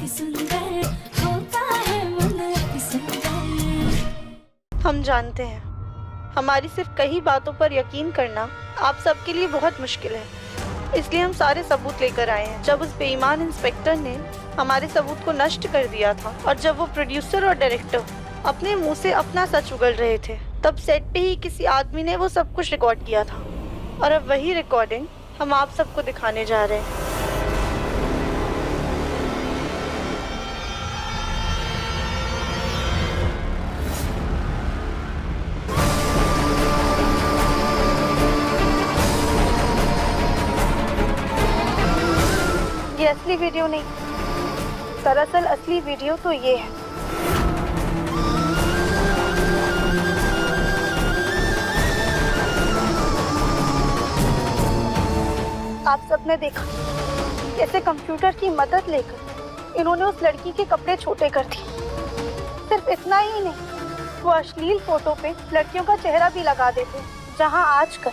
अति सुंदर होता है मन अति सुंदर। हम जानते हैं हमारी सिर्फ कई बातों पर यकीन करना आप सबके लिए बहुत मुश्किल है, इसलिए हम सारे सबूत लेकर आए हैं। जब उस बेईमान इंस्पेक्टर ने हमारे सबूत को नष्ट कर दिया था और जब वो प्रोड्यूसर और डायरेक्टर अपने मुंह से अपना सच उगल रहे थे, तब सेट पे ही किसी आदमी ने वो सब कुछ रिकॉर्ड किया था और अब वही रिकॉर्डिंग हम आप सबको दिखाने जा रहे हैं। ये असली वीडियो नहीं, दरअसल असली वीडियो तो ये है। आप सबने देखा कैसे कंप्यूटर की मदद लेकर इन्होंने उस लड़की के कपड़े छोटे कर दिए। सिर्फ इतना ही नहीं, वो अश्लील फोटो पे लड़कियों का चेहरा भी लगा देते। जहां आजकल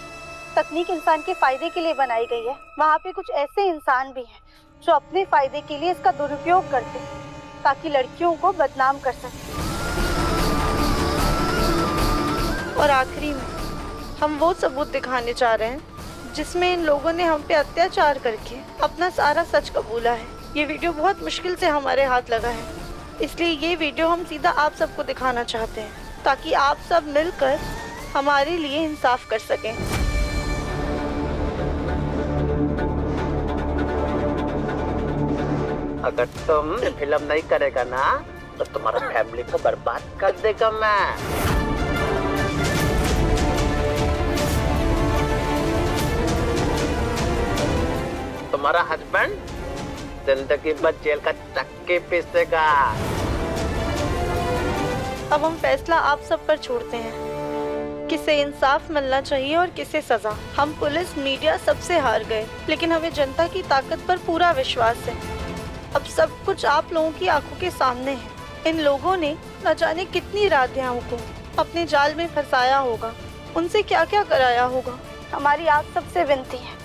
तकनीक इंसान के फायदे के लिए बनाई गई है, वहाँ पे कुछ ऐसे इंसान भी हैं जो अपने फायदे के लिए इसका दुरुपयोग करते हैं ताकि लड़कियों को बदनाम कर सके। और आखिरी में हम वो सबूत दिखाने जा रहे हैं जिसमें इन लोगों ने हम पे अत्याचार करके अपना सारा सच कबूला है। ये वीडियो बहुत मुश्किल से हमारे हाथ लगा है, इसलिए ये वीडियो हम सीधा आप सबको दिखाना चाहते हैं ताकि आप सब मिलकर हमारे लिए इंसाफ कर सकें। अगर तुम फिल्म नहीं करेगा ना तो तुम्हारा फैमिली को बर्बाद कर देगा मैं। तुम्हारा हस्बैंड जिंदगी भर जेल का चक्की पीसेगा। अब हम फैसला आप सब पर छोड़ते हैं, किसे इंसाफ मिलना चाहिए और किसे सजा। हम पुलिस मीडिया सबसे हार गए, लेकिन हमें जनता की ताकत पर पूरा विश्वास है। अब सब कुछ आप लोगों की आंखों के सामने है। इन लोगों ने न जाने कितनी राधियाओं को अपने जाल में फंसाया होगा, उनसे क्या क्या कराया होगा। हमारी आप सबसे विनती है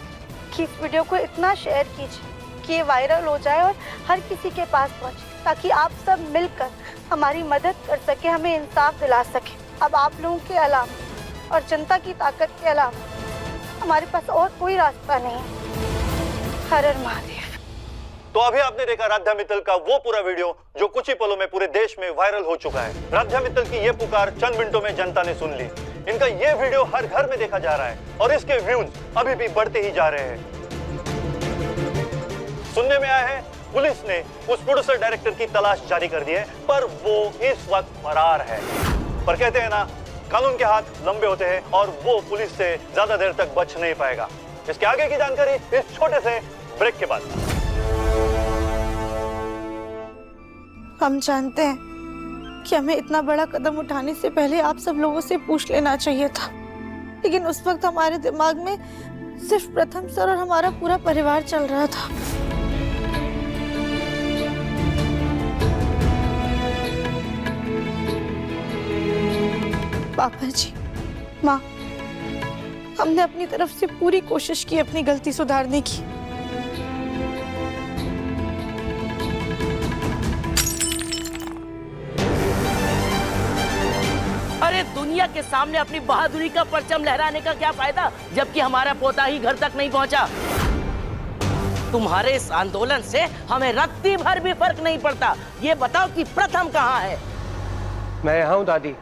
कि इस वीडियो को इतना शेयर कीजिए कि ये वायरल हो जाए और हर किसी के पास पहुंचे, ताकि आप सब मिलकर हमारी मदद कर सके, हमें इंसाफ दिला सके। अब आप लोगों के अलावा और जनता की ताकत के अलावा हमारे पास और कोई रास्ता नहीं है। हर हर महादेव। तो अभी आपने देखा राध्या मित्तल का वो पूरा वीडियो जो कुछ ही पलों में पूरे देश में वायरल हो चुका है। राध्या मित्तल की ये पुकार चंद मिनटों में जनता ने सुन ली। इनका ये वीडियो हर घर में देखा जा रहा है और इसके व्यूज अभी भी बढ़ते ही जा रहे हैं। सुनने में आया है पुलिस ने उस प्रोड्यूसर डायरेक्टर की तलाश जारी कर दी है, पर वो इस वक्त फरार है। पर कहते हैं ना, कानून के हाथ लंबे होते हैं और वो पुलिस से ज्यादा देर तक बच नहीं पाएगा। इसके आगे की जानकारी इस छोटे से ब्रेक के बाद। हम जानते हैं कि हमें इतना बड़ा कदम उठाने से पहले आप सब लोगों से पूछ लेना चाहिए था, लेकिन उस वक्त हमारे दिमाग में सिर्फ प्रथम सर और हमारा पूरा परिवार चल रहा था। पापा जी, माँ, हमने अपनी तरफ से पूरी कोशिश की अपनी गलती सुधारने की। अरे दुनिया के सामने अपनी बहादुरी का परचम लहराने का क्या फायदा, जबकि हमारा पोता ही घर तक नहीं पहुंचा। तुम्हारे इस आंदोलन से हमें रत्ती भर भी फर्क नहीं पड़ता। ये बताओ कि प्रथम कहाँ है? मैं यहाँ हूँ दादी।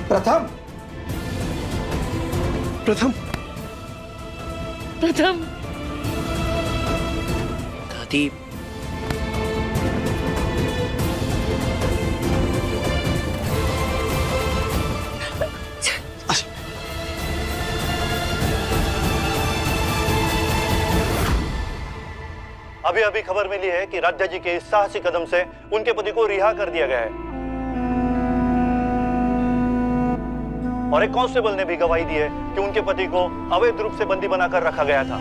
प्रथम, प्रथम, प्रथम। दादी, अभी अभी खबर मिली है कि राध्या जी के इस साहसी कदम से उनके पति को रिहा कर दिया गया है और एक कांस्टेबल ने भी गवाही दी है कि उनके पति को अवैध रूप से बंदी बनाकर रखा गया था।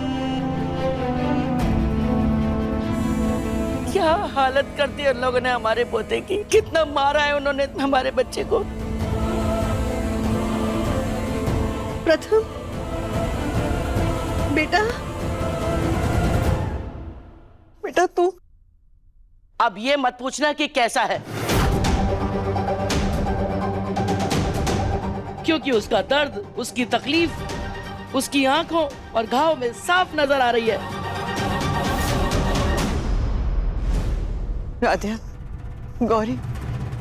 क्या हालत कर दी उन लोगों ने हमारे पोते की, कितना मारा है उन्होंने हमारे बच्चे को। प्रथम, बेटा, बेटा तू अब ये मत पूछना कि कैसा है, क्योंकि उसका दर्द, उसकी तकलीफ, उसकी आंखों और घाव में साफ नजर आ रही है। राधिया, गौरी,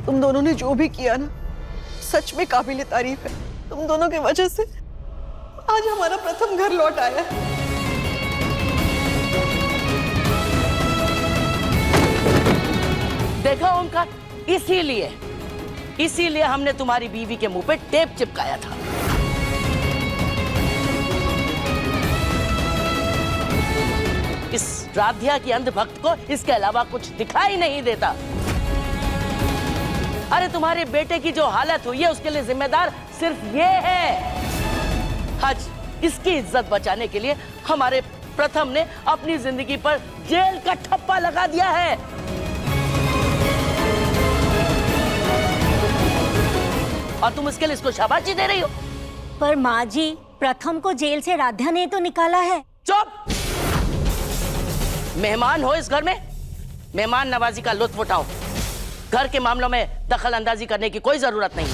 तुम दोनों ने जो भी किया ना, सच में काबिल तारीफ है। तुम दोनों की वजह से आज हमारा प्रथम घर लौट आया है। देखा ओमकार, इसीलिए हमने तुम्हारी बीवी के मुंह पे टेप चिपकाया था। इस राधिया की अंधभक्त को इसके अलावा कुछ दिखाई नहीं देता। अरे तुम्हारे बेटे की जो हालत हुई है उसके लिए जिम्मेदार सिर्फ ये है। आज इसकी इज्जत बचाने के लिए हमारे प्रथम ने अपनी जिंदगी पर जेल का ठप्पा लगा दिया है। और तुम इसके लिए इसको शाबाशी दे रही हो। पर माँ जी, प्रथम को जेल से राध्या ने तो निकाला है। चुप! मेहमान हो इस घर में, मेहमान नवाजी का लुत्फ उठाओ। घर के मामलों में दखल अंदाजी करने की कोई जरूरत नहीं।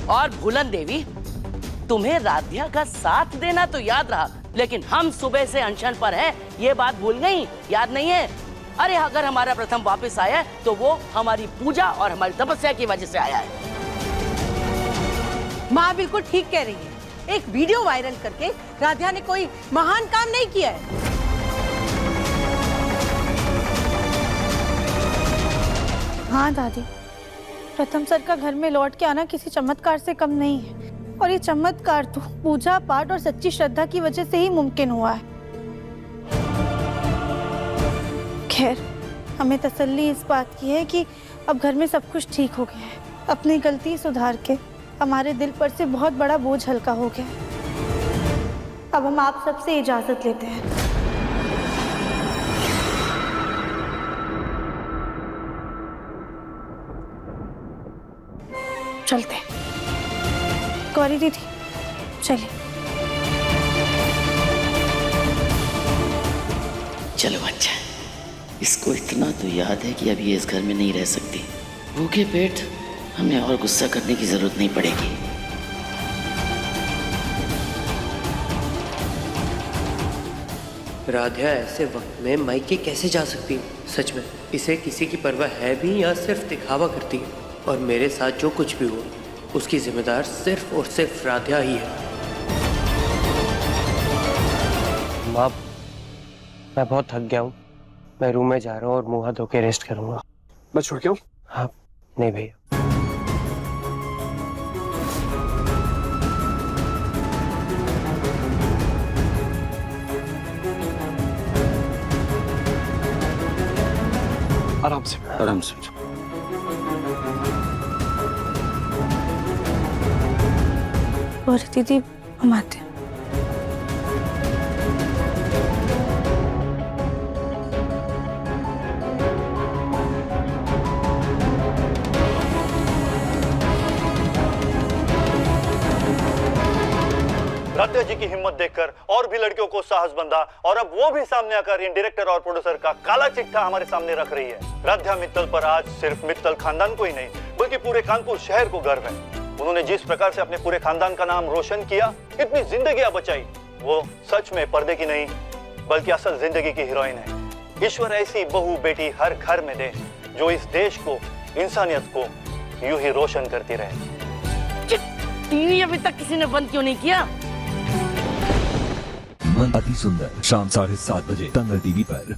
और भूलन देवी, तुम्हें राधिया का साथ देना तो याद रहा, लेकिन हम सुबह से अनशन पर हैं, ये बात भूल गई? याद नहीं है? अरे अगर हमारा प्रथम वापस आया है तो वो हमारी पूजा और हमारी तपस्या की वजह से आया है। माँ बिल्कुल ठीक कह रही है। एक वीडियो वायरल करके राधिया ने कोई महान काम नहीं किया है। हाँ दादी, प्रथम सर का घर में लौट के आना किसी चमत्कार से कम नहीं है, और ये चमत्कार तो पूजा पाठ और सच्ची श्रद्धा की वजह से ही मुमकिन हुआ है। खैर, हमें तसल्ली इस बात की है कि अब घर में सब कुछ ठीक हो गया है। अपनी गलती सुधार के हमारे दिल पर से बहुत बड़ा बोझ हल्का हो गया। अब हम आप सबसे इजाजत लेते हैं। चलते हैं। गौरी दीदी, चलिए। चलो बच्चा, इसको इतना तो याद है कि अब ये इस घर में नहीं रह सकती। भूखे पेट हमें और गुस्सा करने की जरूरत नहीं पड़ेगी। राधिया ऐसे वक्त में मायके कैसे जा सकती है? सच में इसे किसी की परवाह है भी या सिर्फ दिखावा करती है? और मेरे साथ जो कुछ भी हो उसकी जिम्मेदार सिर्फ और सिर्फ राधिया ही है। माँ, मैं बहुत थक गया हूँ। मैं रूम में जा रहा हूँ और मुंह हाथ धो के रेस्ट करूंगा। मैं छोड़ के आऊं? हाँ, नहीं भैया। आराम से, आराम से। गौरी दीदी, हम आते हैं। राधिया जी की हिम्मत देखकर और भी लड़कियों को साहस बंधा, और अब वो भी सामने आकर इन डायरेक्टर और प्रोड्यूसर का काला चिट्ठा हमारे सामने रख रही है। राधिया मित्तल पर आज सिर्फ मित्तल खानदान को ही नहीं बल्कि पूरे कानपुर शहर को गर्व है। उन्होंने जिस प्रकार से अपने पूरे खानदान का नाम रोशन किया, इतनी जिंदगियां बचाई, वो सच में पर्दे की नहीं बल्कि असल जिंदगी की हीरोइन है। ईश्वर ऐसी बहू बेटी हर घर में दे जो इस देश को, इंसानियत को यूं ही रोशन करती रहे। टीवी अभी तक किसी ने बंद क्यों नहीं किया? मन अति सुंदर, शाम 7:30 बजे तंगल टीवी पर।